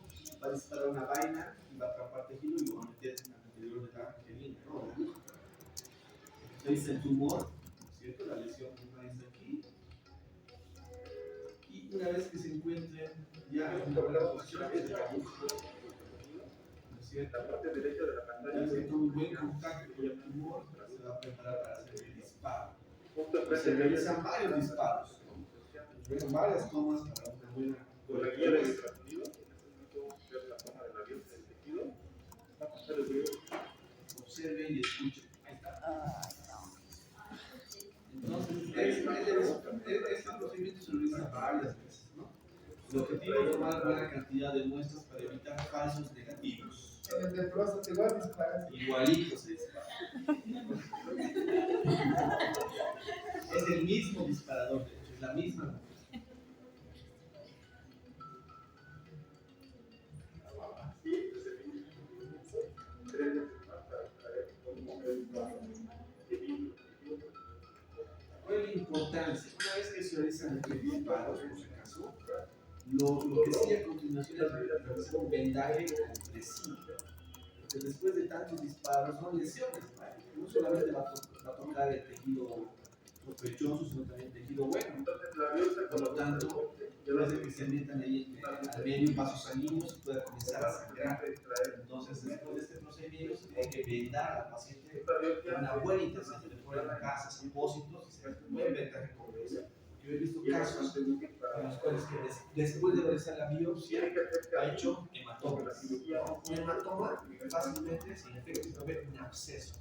va a disparar una vaina y va a atrapar tejido y lo va a meter en el interior de la jeringa, ¿no? Ahí está el tumor, ¿no es cierto? La lesión primaria está aquí. Y una vez que se encuentren ya en una buena posición, es de la aguja, ¿no es cierto? La parte derecha de la pantalla. Ya que tuvo un buen contacto con el tumor, se va a preparar para hacer el disparo. Justo Y enfrente se de realizan varios disparos, ¿no? Varias tomas para una buena con la guía del ultrasonido. En este momento vamos a ver la toma de la biopsia del tejido. Vamos a hacer el video. Observen y escuchen. Ahí está. Entonces, este procedimiento se realiza varias veces, ¿no? El objetivo es tomar buena cantidad de muestras para evitar falsos negativos. en el de próstata igual disparas. Igualito se dispara. Es el mismo disparador, de hecho, es la misma. ¿Cuál es la importancia? Una vez que se realizan estos disparos, por si acaso, lo que sigue a continuación es realizar un vendaje compresivo. que después de tantos disparos son lesiones, ¿vale? No solamente va a tocar el tejido sospechoso, sino también el tejido bueno. Entonces la biopsia, Por lo tanto, puede que se metan ahí al medio vasos sanguíneos y pueda comenzar a sangrar. Entonces, después de este procedimiento, se tiene que vendar al paciente con una buena intención. Se le ponen gasas, apósitos y se hace un buen vendaje con eso. Yo he visto casos en los cuales que después de realizar la biopsia ha hecho hematomas. Un hematoma fácilmente, sin efecto, se ve un absceso.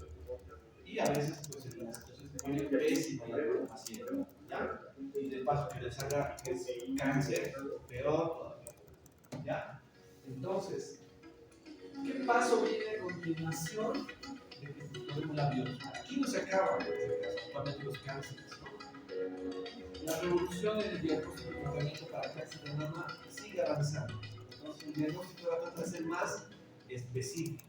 Y a veces, pues, en la situación se pone pésima ya con el paciente, ¿ya? Y de paso que les haga que es cáncer, peor todavía, ¿ya? Entonces, ¿qué paso viene a continuación de que tenemos la biopsia? Aquí no se acaban actualmente los cánceres, ¿no? La revolución en el diagnóstico y tratamiento para cáncer de mama sigue avanzando. Entonces, el diagnóstico va a tratar de ser más específico.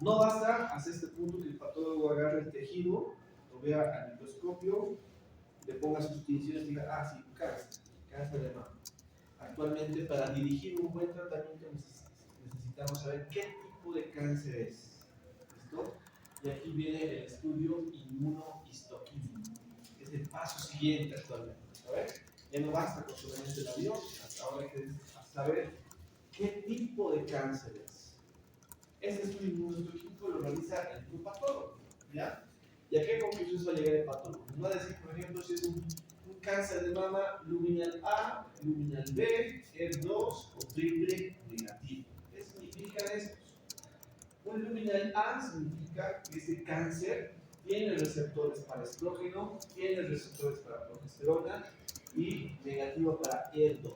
No basta hasta este punto que el patólogo agarre el tejido, lo vea al microscopio, le ponga sus distinciones y diga, ah, sí, cáncer de mama. Actualmente, para dirigir un buen tratamiento necesitamos saber qué tipo de cáncer es. ¿Listo? Y aquí viene el estudio inmunohistoquímico. Es el paso siguiente actualmente. ¿Sabes? Ya no basta con solamente la biopsia, hasta ahora hay que saber qué tipo de cáncer es. Este estudio inmunohistoquímico lo realiza el patólogo, ¿ya? ¿Y a qué conclusiones va a llegar el patólogo? Nos va a decir, por ejemplo, si es un cáncer de mama luminal A, luminal B, ER2 o triple negativo. ¿Qué significan estos? Un luminal A significa que ese cáncer tiene receptores para estrógeno, tiene receptores para progesterona y negativo para ER2.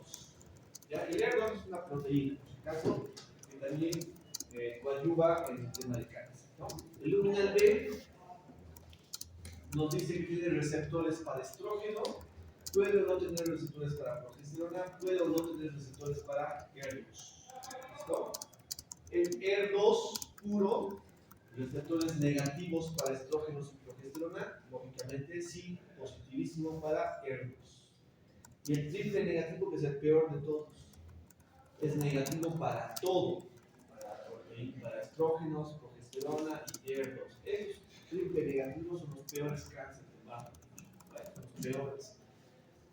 ¿Ya? Y el ER2 es una proteína, por si acaso, que también coadyuva en el tema de cáncer, ¿no? El luminal B nos dice que tiene receptores para estrógeno, puede o no tener receptores para progesterona, puede o no tener receptores para ER2. ¿Listo? El ER2 puro, receptores negativos para estrógenos y progesterona, lógicamente sí, positivísimo para ER2. Y el triple negativo, que es el peor de todos, es negativo para todo. Para estrógenos, progesterona y ER2. Esos triple negativos son los peores cánceres de mama. Los peores.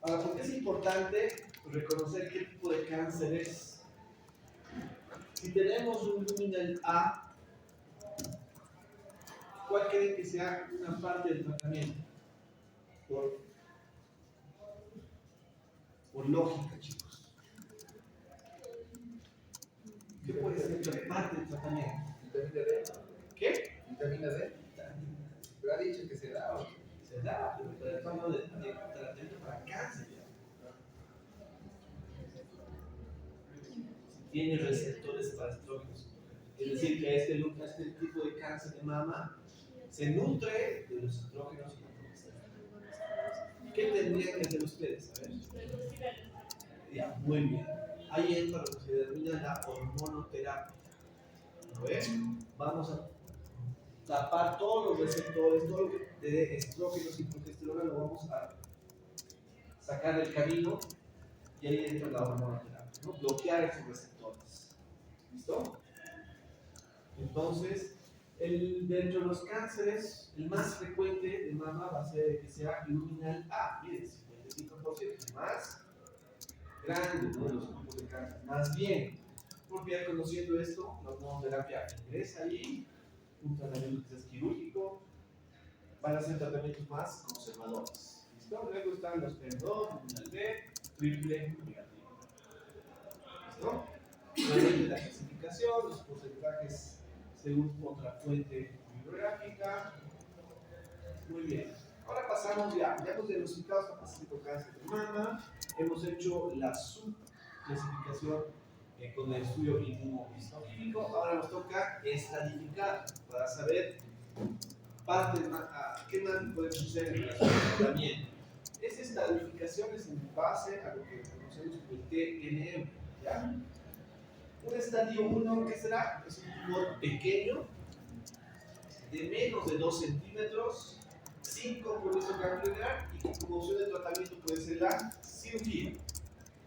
Ahora, ¿por qué es importante reconocer qué tipo de cáncer es? Si tenemos un luminal A, ¿cuál creen que sea una parte del tratamiento? Por lógica, chicos. ¿Qué puede ser parte del tratamiento? Vitamina D. ¿Qué? Vitamina D. Pero ha dicho que se da. Se da, pero estamos hablando de tratamiento para cáncer. Tiene receptores para estrógenos. Es decir, que este tipo de cáncer de mama se nutre de los estrógenos y la progesterona. ¿Qué tendrían que hacer ustedes? A ver. Ya, muy bien. Ahí entra lo que se denomina la hormonoterapia. ¿Lo ven? Vamos a tapar todos los receptores, todo lo que de estrógenos y progesterona lo vamos a sacar del camino y ahí entra la hormonoterapia, ¿no? Bloquear esos receptores. ¿Listo? Entonces, dentro de los cánceres, el más frecuente de mama va a ser que sea luminal A, miren, 55%, más grande, ¿no? De los tipos de cáncer. Más bien, porque ya conociendo esto, la hormonoterapia ingresa allí, un tratamiento que es quirúrgico, van a ser tratamientos más conservadores. ¿Listo? Luego están los ER2, luminal B, triple negativo. ¿Listo? Nuevamente la clasificación, los porcentajes según otra fuente bibliográfica. Muy bien. Ahora pasamos ya hemos diagnosticado esta paciente con cáncer de mama, hemos hecho la subclasificación con el estudio inmunohistoquímico. Ahora nos toca estratificar para saber qué más podemos hacer en relación al tratamiento. Esa estratificación es en base a lo que conocemos como el TNM. ¿Ya? Un estadio 1, ¿qué será? Es un tumor pequeño, de menos de 2 centímetros, sin compromiso ganglionar y que como opción de tratamiento puede ser la cirugía.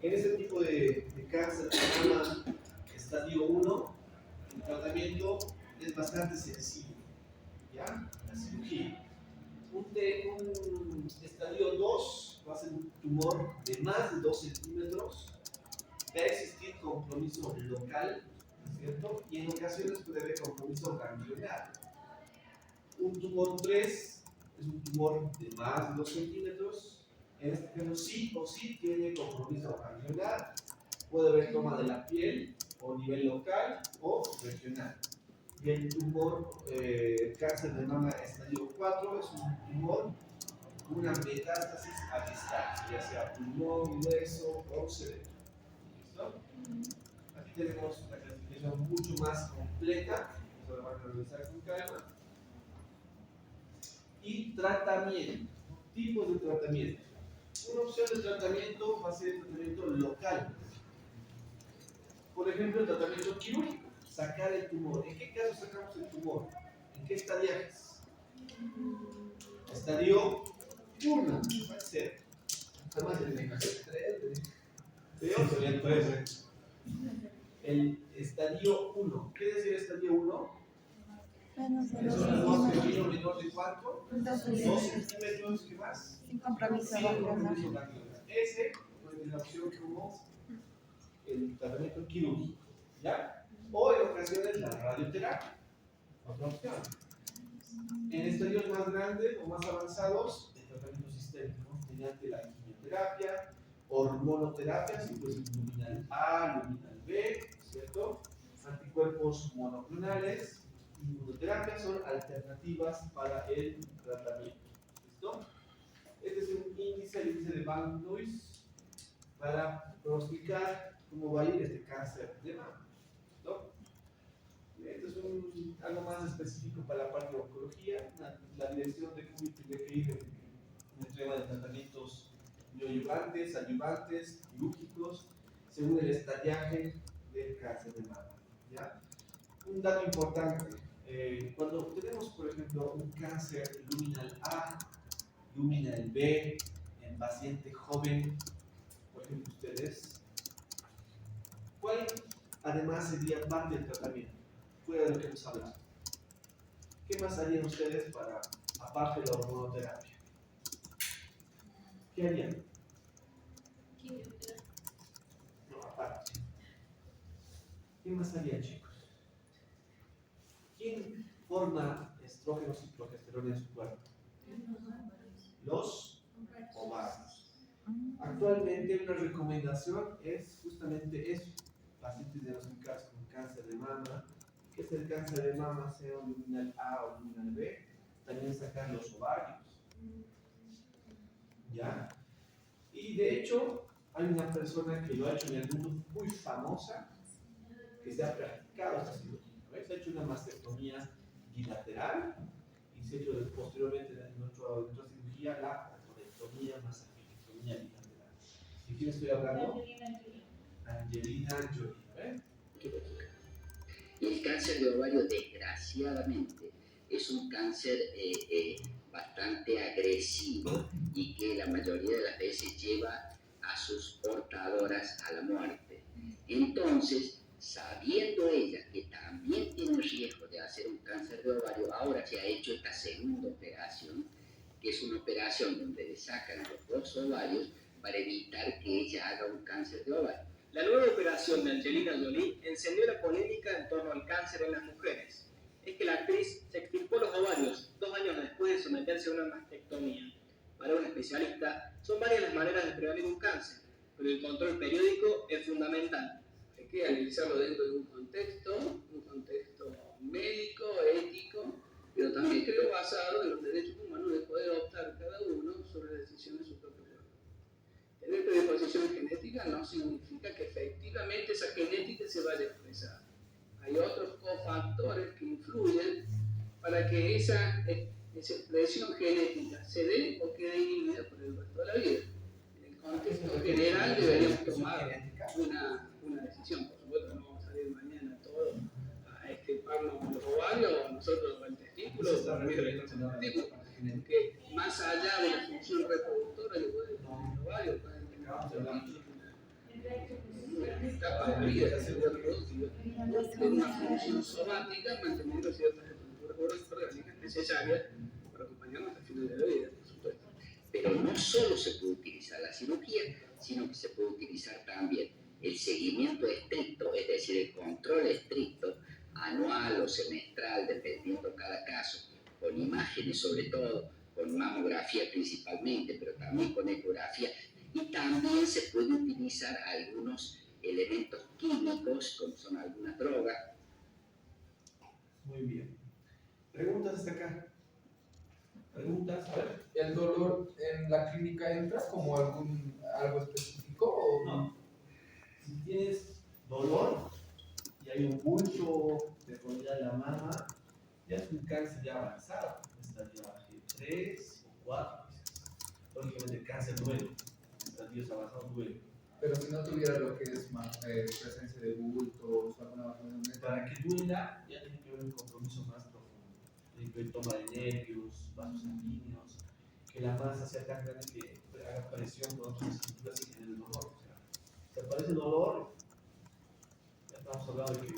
En ese tipo de cáncer de mama estadio 1, tratamiento es bastante sencillo, ¿ya? La cirugía. Un estadio 2 va a ser un tumor de más de 2 centímetros, va a existir compromiso local, ¿no es cierto? Y en ocasiones puede haber compromiso ganglionar. Un tumor 3 es un tumor de más de 2 centímetros, en este caso sí o sí tiene compromiso ganglionar, puede haber toma de la piel o nivel local o regional. Y el tumor cáncer de mama estadio 4 es un tumor con una metástasis a distancia, ya sea pulmón, hueso o cerebro. ¿Listo? Aquí tenemos una clasificación mucho más completa, eso lo van a revisar con calma. Y tratamiento, tipos de tratamiento. Una opción de tratamiento va a ser el tratamiento local. Por ejemplo, el tratamiento quirúrgico, sacar el tumor. ¿En qué caso sacamos el tumor? ¿En qué estadiajes? Estadio 1, va a ser. Además, el de 3, Peor sería el 3. El estadio 1. ¿Qué decir estadio 1? Menos de Es 2 un tumor centímetros. pequeño menor de cuánto? 2 centímetros, ¿qué más? Sin compromiso Sin ganglionar. compromiso ganglionar. Ese puede tener la opción como el tratamiento quirúrgico, ¿ya? O en ocasiones la radioterapia, otra opción. En estadios más grandes o más avanzados, el tratamiento sistémico mediante la quimioterapia, hormonoterapia, si puede ser luminal A, luminal B, ¿cierto? Anticuerpos monoclonales, inmunoterapia son alternativas para el tratamiento, ¿listo? Este es un índice, el índice de Van Nuys, para pronosticar cómo va a ir este cáncer de mama, ¿listo? Esto es algo más específico para la parte de oncología, la dirección de cómo tiene que ir en el tema de tratamientos neoadyuvantes, adyuvantes, quirúrgicos, según el estadiaje del cáncer de mama, ¿ya? Un dato importante, cuando tenemos, por ejemplo, un cáncer luminal A, luminal B, en paciente joven, por ejemplo ustedes, ¿cuál además sería parte del tratamiento? Fuera de lo que hemos hablado. ¿Qué más harían ustedes para, aparte de la hormonoterapia? ¿Qué harían? No, aparte. ¿Qué más harían, chicos? ¿Quién forma estrógenos y progesterona en su cuerpo? Los ovarios. Actualmente una recomendación es justamente eso. Pacientes diagnosticados con cáncer de mama, que es el cáncer de mama, sea un luminal A o luminal B, también sacar los ovarios. ¿Ya? Y de hecho, hay una persona que lo ha hecho en el mundo muy famosa, que se ha practicado esta cirugía. ¿Ves? Se ha hecho una mastectomía bilateral y se ha hecho posteriormente en nuestra cirugía la mastectomía bilateral. ¿De quién estoy hablando? Angelina Jolie. ¿Ves? El cáncer de ovario, desgraciadamente, es un cáncer bastante agresivo y que la mayoría de las veces lleva a sus portadoras a la muerte. Entonces, sabiendo ella que también tiene un riesgo de hacer un cáncer de ovario, ahora se ha hecho esta segunda operación, que es una operación donde le sacan los dos ovarios para evitar que ella haga un cáncer de ovario. La nueva operación de Angelina Jolie encendió la polémica en torno al cáncer en las mujeres. Es que la actriz se extirpó los ovarios 2 años después de someterse a una mastectomía. Para un especialista, son varias las maneras de prevenir un cáncer, pero el control periódico es fundamental. Hay que analizarlo dentro de un contexto médico, ético, pero también creo basado en los derechos humanos de poder optar cada uno sobre la decisión de su propio cuerpo. Tener predisposición genética no significa que efectivamente esa genética se vaya a expresar. Hay otros cofactores que influyen para que esa expresión genética se dé o quede inhibida por el resto de la vida. En el contexto general deberíamos tomar una decisión. Por supuesto, no vamos a salir mañana todos a extirparnos los ovarios o nosotros el testículo, porque más allá de la función reproductora que puede tener el ovario, puede tener una etapa debería ser reproductiva, tener una función somática, manteniendo ciertas estructuras orgánicas necesarias para acompañarnos hasta el final de la vida, por supuesto. Pero no solo se puede utilizar la cirugía, sino que se puede utilizar también el seguimiento estricto, es decir, el control estricto, anual o semestral, dependiendo cada caso, con imágenes sobre todo, con mamografía principalmente, pero también con ecografía. Y también se puede utilizar algunos elementos químicos, como son algunas drogas. Muy bien. ¿Preguntas hasta acá? ¿Preguntas? A ver. ¿El dolor en la clínica entra como algo específico o No. Si tienes dolor y hay un bulto de deformidad en la mama, ya es un cáncer ya avanzado. Estadio G3 o 4 quizás. Lógicamente el cáncer duele. Estadios avanzados duele. Pero si no tuviera lo que es presencia de bultos o alguna enfermedad? Para que duela, ya tiene que haber un compromiso más profundo. Tiene que haber toma de nervios, vasos sanguíneos, que la masa sea tan grande que haga presión con otras estructuras y genere dolor. O sea, si aparece dolor, ya estamos hablando de que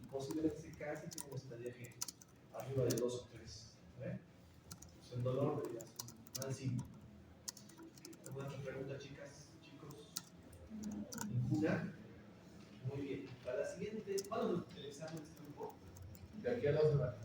posiblemente ese cáncer tiene un estadio G arriba de 2 o 3. Pues el dolor ya es un mal signo. ¿Alguna otra pregunta, chicas, chicos? ¿Ninguna? Muy bien. Para la siguiente, ¿cuándo utilizamos este grupo? De aquí a 2 horas.